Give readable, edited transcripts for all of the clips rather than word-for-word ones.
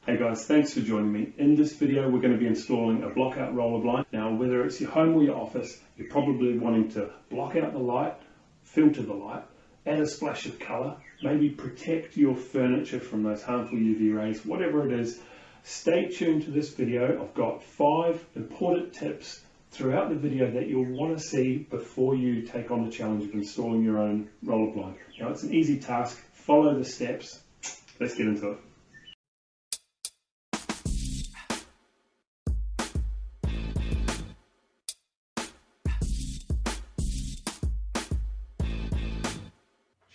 Hey guys, thanks for joining me. In this video we're going to be installing a block out roller blind. Now whether it's your home or your office, you're probably wanting to block out the light, filter the light, add a splash of colour, maybe protect your furniture from those harmful UV rays, whatever it is. Stay tuned to this video. I've got 5 important tips throughout the video that you'll want to see before you take on the challenge of installing your own roller blind. Now it's an easy task, follow the steps. Let's get into it.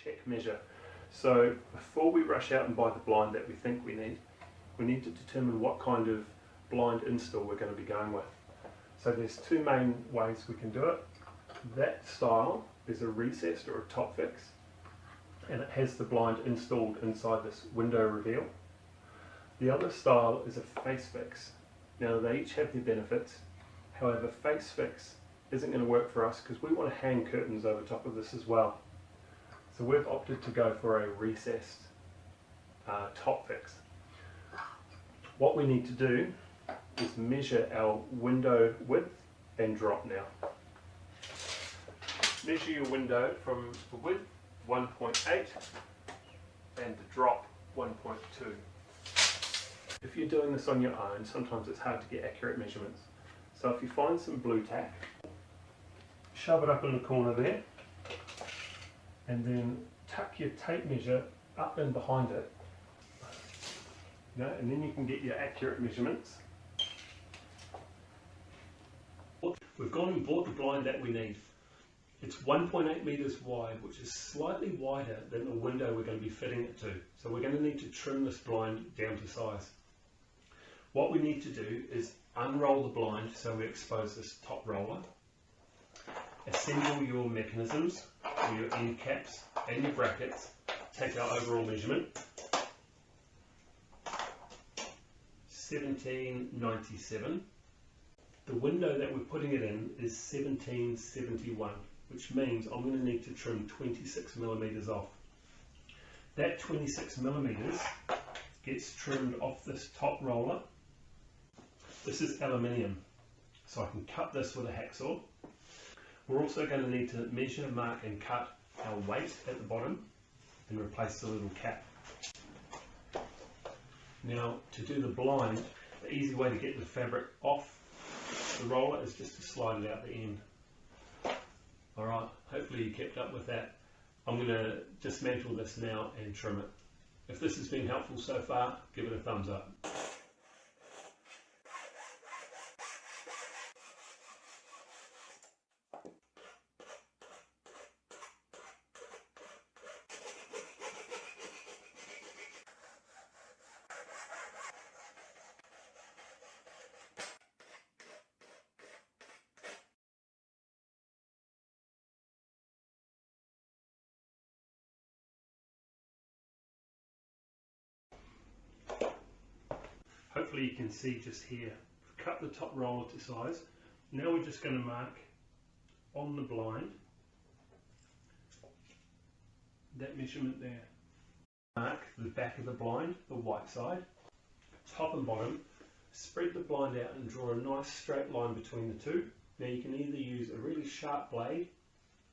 Check measure. So before we rush out and buy the blind that we think we need to determine what kind of blind install we're going to be going with. So there's 2 main ways we can do it. That style is a recessed or a top fix, and it has the blind installed inside this window reveal. The other style is a face fix. Now they each have their benefits, however face fix isn't going to work for us because we want to hang curtains over top of this as well. So we've opted to go for a recessed top fix. What we need to do is measure our window width and drop now. Measure your window from the width 1.8 and the drop 1.2. If you're doing this on your own, sometimes it's hard to get accurate measurements. So if you find some blue tack, shove it up in the corner there, and then tuck your tape measure up and behind it. And then you can get your accurate measurements. We've gone and bought the blind that we need. It's 1.8 meters wide, which is slightly wider than the window we're going to be fitting it to. So we're going to need to trim this blind down to size. What we need to do is unroll the blind so we expose this top roller. Assemble your mechanisms, or your end caps and your brackets. Take our overall measurement. 1797. The window that we're putting it in is 1771, which means I'm going to need to trim 26 millimeters off. That 26 millimeters gets trimmed off this top roller. This is aluminium, so I can cut this with a hacksaw. We're also going to need to measure, mark and cut our weight at the bottom and replace the little cap. Now to do the blind, the easy way to get the fabric off the roller is just to slide it out the end. Alright, hopefully you kept up with that. I'm going to dismantle this now and trim it. If this has been helpful so far, give it a thumbs up. Hopefully you can see just here, I've cut the top roller to size. Now we're just going to mark on the blind that measurement there. Mark the back of the blind, the white side, top and bottom. Spread the blind out and draw a nice straight line between the two. Now you can either use a really sharp blade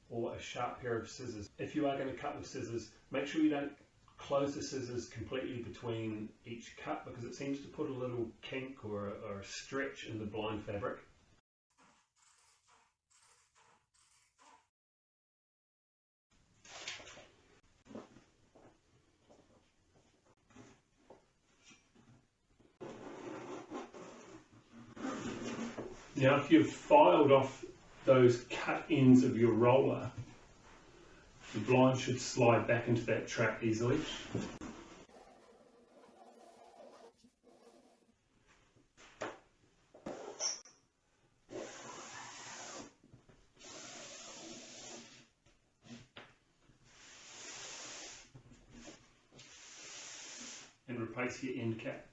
or a sharp pair of scissors. If you are going to cut with scissors, make sure you don't close the scissors completely between each cut because it seems to put a little kink or a stretch in the blind fabric. Now if you've filed off those cut ends of your roller, the blind should slide back into that track easily. And replace your end cap.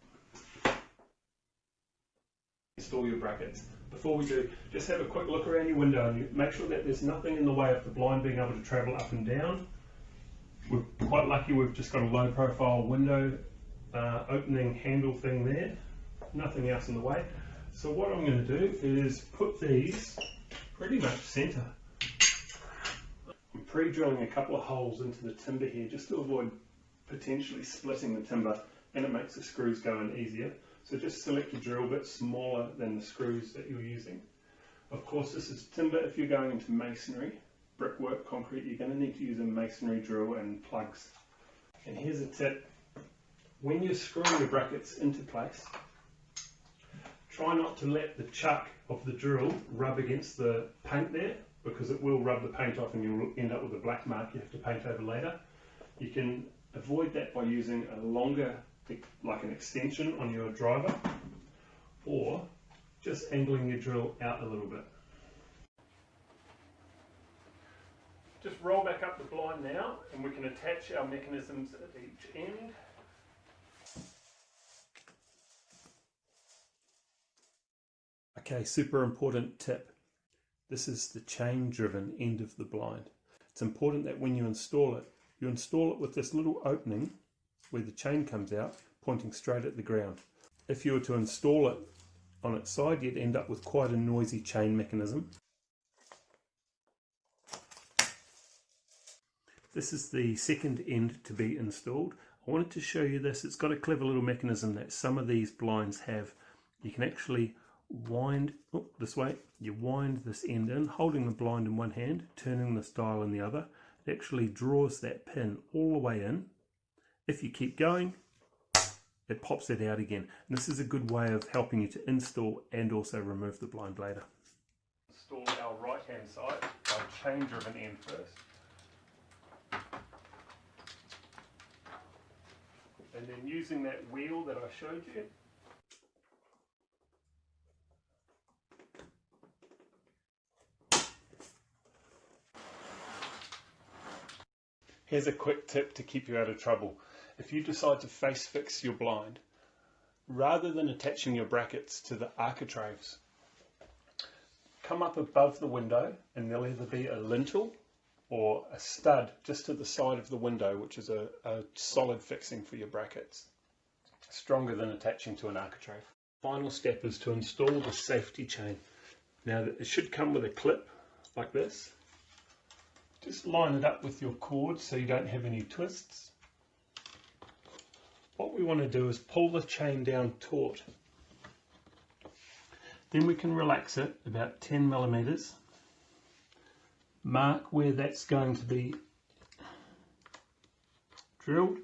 Install your brackets. Before we do, just have a quick look around your window and make sure that there's nothing in the way of the blind being able to travel up and down. We're quite lucky we've just got a low profile window opening handle thing there, nothing else in the way. So what I'm going to do is put these pretty much centre. I'm pre-drilling a couple of holes into the timber here just to avoid potentially splitting the timber, and it makes the screws go in easier. So just select a drill bit smaller than the screws that you're using. Of course, this is timber. If you're going into masonry, brickwork, concrete, you're going to need to use a masonry drill and plugs. And here's a tip. When you're screwing your brackets into place, try not to let the chuck of the drill rub against the paint there, because it will rub the paint off and you'll end up with a black mark you have to paint over later. You can avoid that by using a longer, like an extension on your driver, or just angling your drill out a little bit. Just roll back up the blind now, and we can attach our mechanisms at each end. Okay, super important tip. This is the chain driven end of the blind. It's important that when you install it with this little opening where the chain comes out, pointing straight at the ground. If you were to install it on its side, you'd end up with quite a noisy chain mechanism. This is the second end to be installed. I wanted to show you this. It's got a clever little mechanism that some of these blinds have. You can actually wind this way. You wind this end in, holding the blind in one hand, turning this dial in the other. It actually draws that pin all the way in. If you keep going, it pops it out again. And this is a good way of helping you to install and also remove the blind later. Install our right hand side, our chain driven end first. And then using that wheel that I showed you, here's a quick tip to keep you out of trouble. If you decide to face fix your blind, rather than attaching your brackets to the architraves, come up above the window and there'll either be a lintel or a stud just to the side of the window, which is a solid fixing for your brackets. Stronger than attaching to an architrave. Final step is to install the safety chain. Now it should come with a clip like this. Just line it up with your cord so you don't have any twists. What we want to do is pull the chain down taut. Then we can relax it about 10 millimeters. Mark where that's going to be drilled.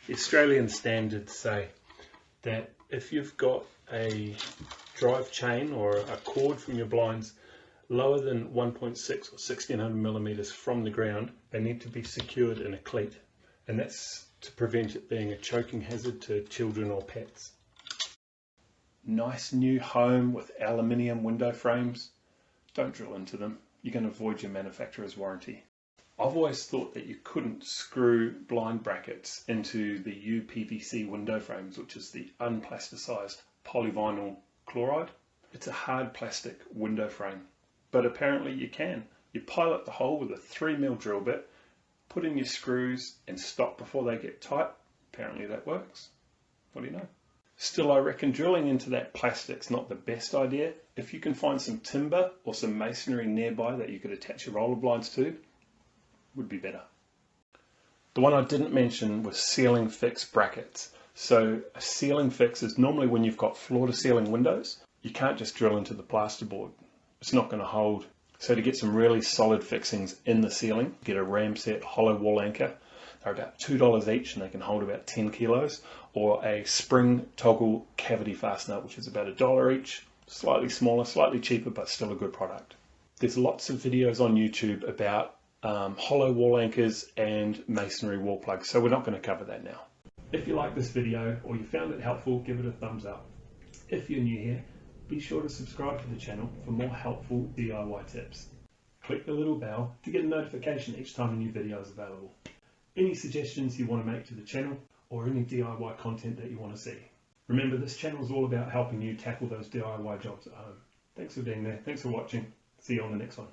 The Australian standards say that if you've got a drive chain or a cord from your blinds lower than 1.6 or 1600 millimeters from the ground, they need to be secured in a cleat, and that's to prevent it being a choking hazard to children or pets. Nice new home with aluminium window frames, don't drill into them. You're going to avoid your manufacturer's warranty. I've always thought that you couldn't screw blind brackets into the UPVC window frames, which is the unplasticized polyvinyl chloride. It's a hard plastic window frame, but apparently you can. You pilot the hole with a 3mm drill bit, put in your screws and stop before they get tight. Apparently that works. What do you know? Still, I reckon drilling into that plastic's not the best idea. If you can find some timber or some masonry nearby that you could attach your roller blinds to, would be better. The one I didn't mention was ceiling fix brackets. So a ceiling fix is normally when you've got floor to ceiling windows. You can't just drill into the plasterboard. It's not going to hold. So to get some really solid fixings in the ceiling, get a Ramset hollow wall anchor. They're about $2 each and they can hold about 10 kilos. Or a spring toggle cavity fastener, which is about $1 each. Slightly smaller, slightly cheaper, but still a good product. There's lots of videos on YouTube about hollow wall anchors and masonry wall plugs, so we're not going to cover that now. If you like this video or you found it helpful, give it a thumbs up. If you're new here, be sure to subscribe to the channel for more helpful DIY tips. Click the little bell to get a notification each time a new video is available. Any suggestions you want to make to the channel or any DIY content that you want to see. Remember, this channel is all about helping you tackle those DIY jobs at home. Thanks for being there. Thanks for watching. See you on the next one.